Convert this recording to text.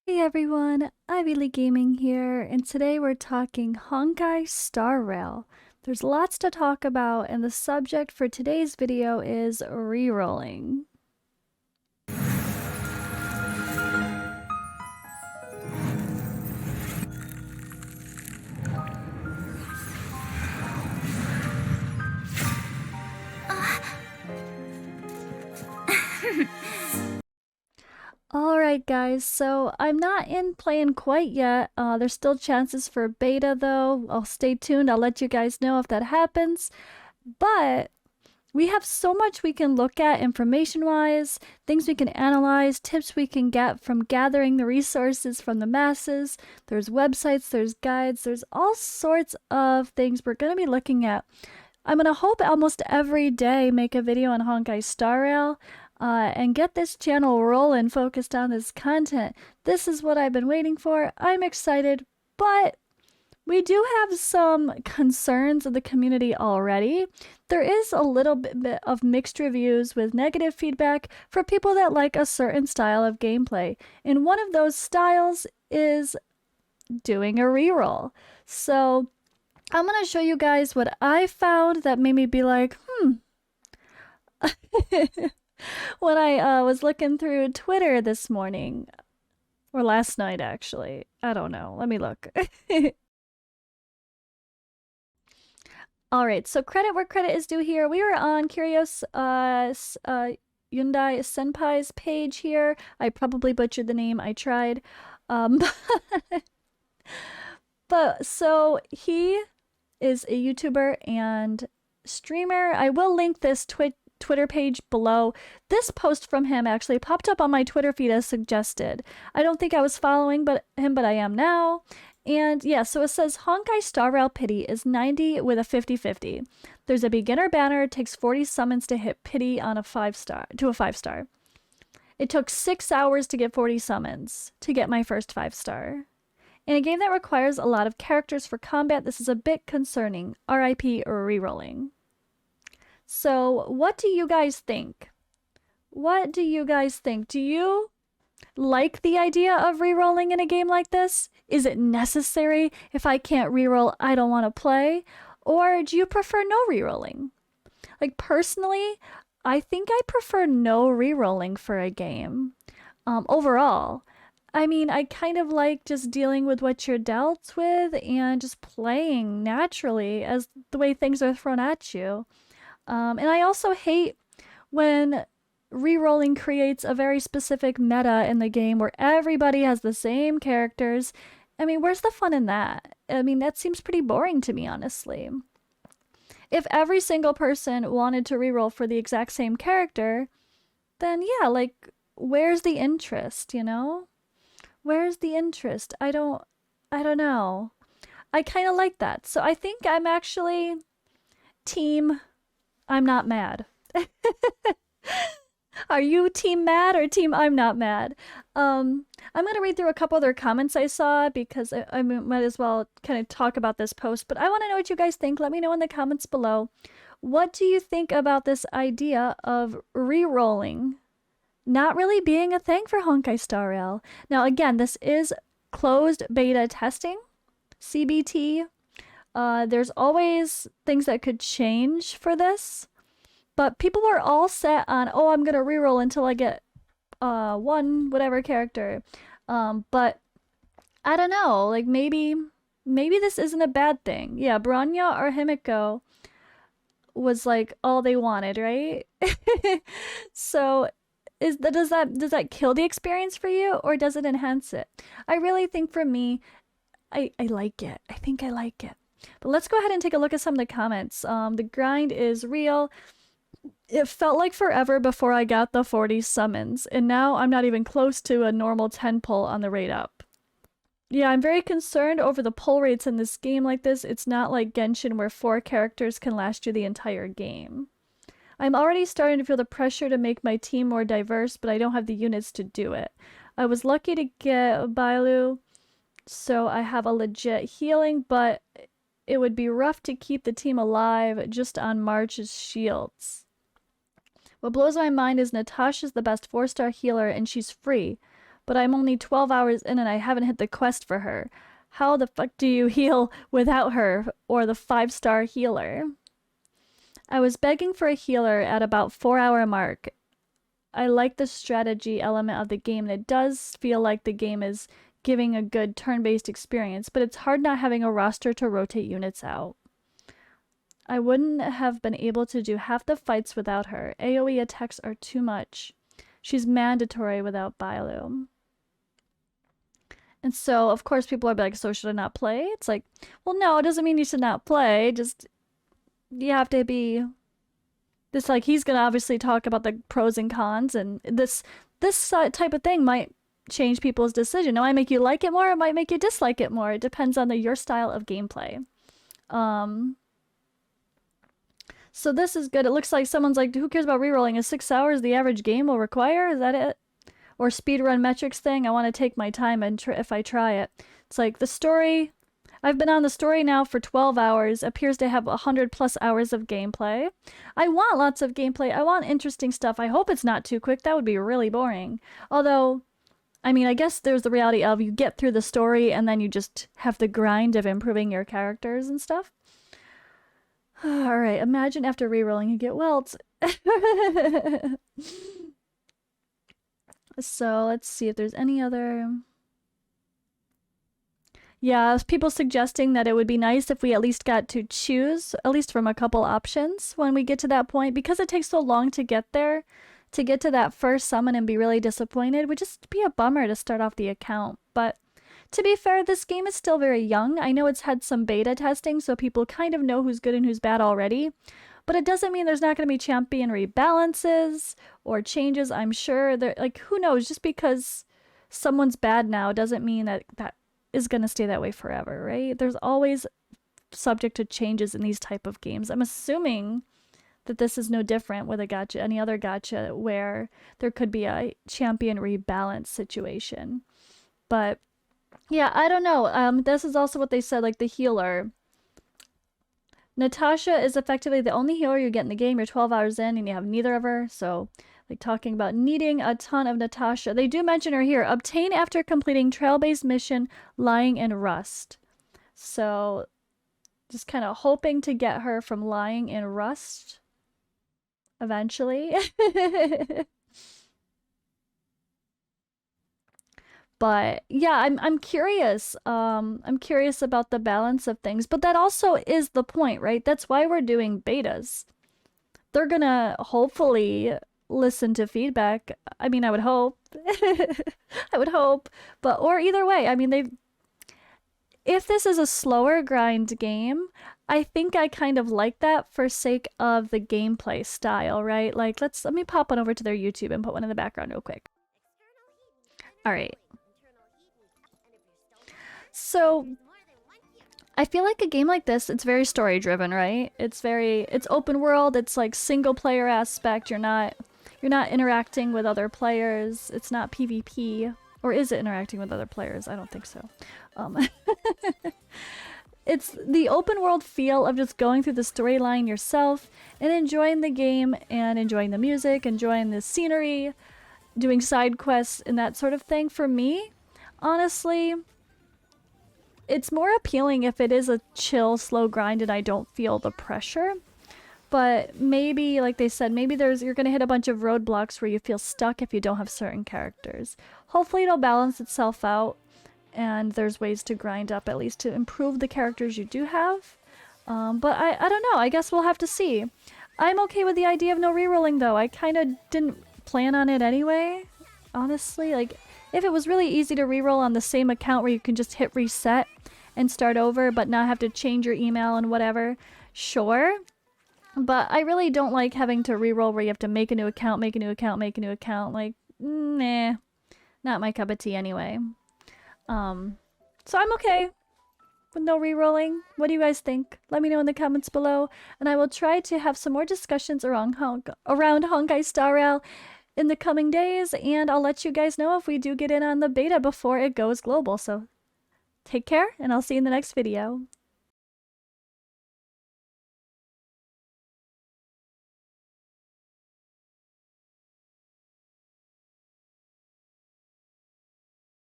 Hey everyone, Ivy Gaming here, and today we're talking Honkai Star Rail. There's lots to talk about, and the subject for today's video is rerolling. Alright guys, so I'm not in playing quite yet. There's still chances for beta though. I'll stay tuned, I'll let you guys know if that happens. But we have so much we can look at information-wise, things we can analyze, tips we can get from gathering the resources from the masses. There's websites, there's guides, there's all sorts of things we're going to be looking at. I'm going to hope almost every day make a video on Honkai Star Rail and get this channel rolling focused on this content. This is what I've been waiting for. I'm excited, but we do have some concerns in the community already. There is a little bit of mixed reviews with negative feedback for people that like a certain style of gameplay. And one of those styles is doing a reroll. So I'm going to show you guys what I found that made me be like, when I was looking through Twitter this morning, or last night actually. I don't know. Let me look. All right, so credit where credit is due here. We were on Curious Hyundai Senpai's page here. I probably butchered the name. I tried. But so he is a YouTuber and streamer. I will link this Twitter page below. This post from him actually popped up on my Twitter feed as suggested. I don't think I was following him, but I am now. And yeah, so it says Honkai Star Rail Pity is 90 with a 50-50. There's a beginner banner. It takes 40 summons to hit Pity on a 5-star to a 5-star. It took 6 hours to get 40 summons to get my first 5-star. In a game that requires a lot of characters for combat, this is a bit concerning. RIP or rerolling. So, what do you guys think? What do you guys think? Do you like the idea of rerolling in a game like this? Is it necessary? If I can't reroll, I don't want to play? Or do you prefer no rerolling? Like, personally, I think I prefer no rerolling for a game. Overall. I mean, I kind of like just dealing with what you're dealt with and just playing naturally as the way things are thrown at you. And I also hate when rerolling creates a very specific meta in the game where everybody has the same characters. I mean, where's the fun in that? I mean, that seems pretty boring to me, honestly. If every single person wanted to reroll for the exact same character, then yeah, like, where's the interest, you know? Where's the interest? I don't know. I kind of like that. So I think I'm actually team I'm not mad. Are you team mad or team I'm not mad? I'm gonna read through a couple other comments I saw because I might as well kind of talk about this post, but I want to know what you guys think. Let me know in the comments below. What do you think about this idea of re-rolling not really being a thing for Honkai Star Rail? Now again, this is closed beta testing, CBT. There's always things that could change for this. But people were all set on, oh, I'm gonna reroll until I get one whatever character. But I don't know, like maybe this isn't a bad thing. Yeah, Bronya or Himiko was like all they wanted, right? So does that kill the experience for you or does it enhance it? I really think for me, I like it. I think I like it. But let's go ahead and take a look at some of the comments. The grind is real. It felt like forever before I got the 40 summons, and now I'm not even close to a normal 10 pull on the rate up. Yeah, I'm very concerned over the pull rates in this game like this. It's not like Genshin where 4 characters can last you the entire game. I'm already starting to feel the pressure to make my team more diverse, but I don't have the units to do it. I was lucky to get Bailu, so I have a legit healing, but it would be rough to keep the team alive just on March's shields. What blows my mind is Natasha's the best 4-star healer and she's free, but I'm only 12 hours in and I haven't hit the quest for her. How the fuck do you heal without her or the 5-star healer? I was begging for a healer at about 4-hour mark. I like the strategy element of the game, and it does feel like the game is giving a good turn-based experience, but it's hard not having a roster to rotate units out. I wouldn't have been able to do half the fights without her. AoE attacks are too much. She's mandatory without Bailu. And so, of course, people are like, so should I not play? It's like, well, no, it doesn't mean you should not play. Just, you have to be... This, like, he's gonna obviously talk about the pros and cons, and this type of thing might change people's decision. It might make you like it more, it might make you dislike it more. It depends on your style of gameplay. So this is good. It looks like someone's like, who cares about rerolling? Is 6 hours the average game will require? Is that it? Or speedrun metrics thing? I want to take my time and if I try it. It's like the story. I've been on the story now for 12 hours. Appears to have 100+ hours of gameplay. I want lots of gameplay. I want interesting stuff. I hope it's not too quick. That would be really boring. Although, I mean, I guess there's the reality of you get through the story and then you just have the grind of improving your characters and stuff. All right, imagine after rerolling you get welts. So let's see if there's any other... Yeah, people suggesting that it would be nice if we at least got to choose, at least from a couple options when we get to that point, because it takes so long to get there, to get to that first summon and be really disappointed. It would just be a bummer to start off the account. But to be fair, this game is still very young. I know it's had some beta testing, so people kind of know who's good and who's bad already. But it doesn't mean there's not going to be champion rebalances or changes, I'm sure. Like, who knows? Just because someone's bad now doesn't mean that that is going to stay that way forever, right? There's always subject to changes in these type of games. I'm assuming that this is no different with a gacha, any other gacha, where there could be a champion rebalance situation. But yeah, I don't know. This is also what they said, like the healer. Natasha is effectively the only healer you get in the game. You're 12 hours in and you have neither of her. So, like, talking about needing a ton of Natasha. They do mention her here. Obtain after completing trail-based mission Lying in Rust. So, just kind of hoping to get her from Lying in Rust eventually. But yeah, I'm curious. I'm curious about the balance of things, but that also is the point, right? That's why we're doing betas. They're gonna hopefully listen to feedback. I mean, I would hope. I would hope. But or either way, I mean, if this is a slower grind game, I think I kind of like that for sake of the gameplay style, right? Like, let me pop on over to their YouTube and put one in the background real quick. All right. So, I feel like a game like this, it's very story driven, right? It's open world, it's like single player aspect. You're not interacting with other players. It's not PvP. Or is it interacting with other players? I don't think so. It's the open world feel of just going through the storyline yourself and enjoying the game and enjoying the music, enjoying the scenery, doing side quests and that sort of thing. For me, honestly, it's more appealing if it is a chill, slow grind and I don't feel the pressure. But maybe, like they said, maybe you're going to hit a bunch of roadblocks where you feel stuck if you don't have certain characters. Hopefully it'll balance itself out and there's ways to grind up at least to improve the characters you do have. But I don't know. I guess we'll have to see. I'm okay with the idea of no rerolling though. I kind of didn't plan on it anyway, honestly. Like, if it was really easy to reroll on the same account where you can just hit reset and start over but not have to change your email and whatever, sure. But I really don't like having to reroll where you have to make a new account, make a new account, make a new account. Like, nah, not my cup of tea anyway. So I'm okay with no rerolling. What do you guys think? Let me know in the comments below, and I will try to have some more discussions around Honkai Star Rail in the coming days, and I'll let you guys know if we do get in on the beta before it goes global. So take care, and I'll see you in the next video.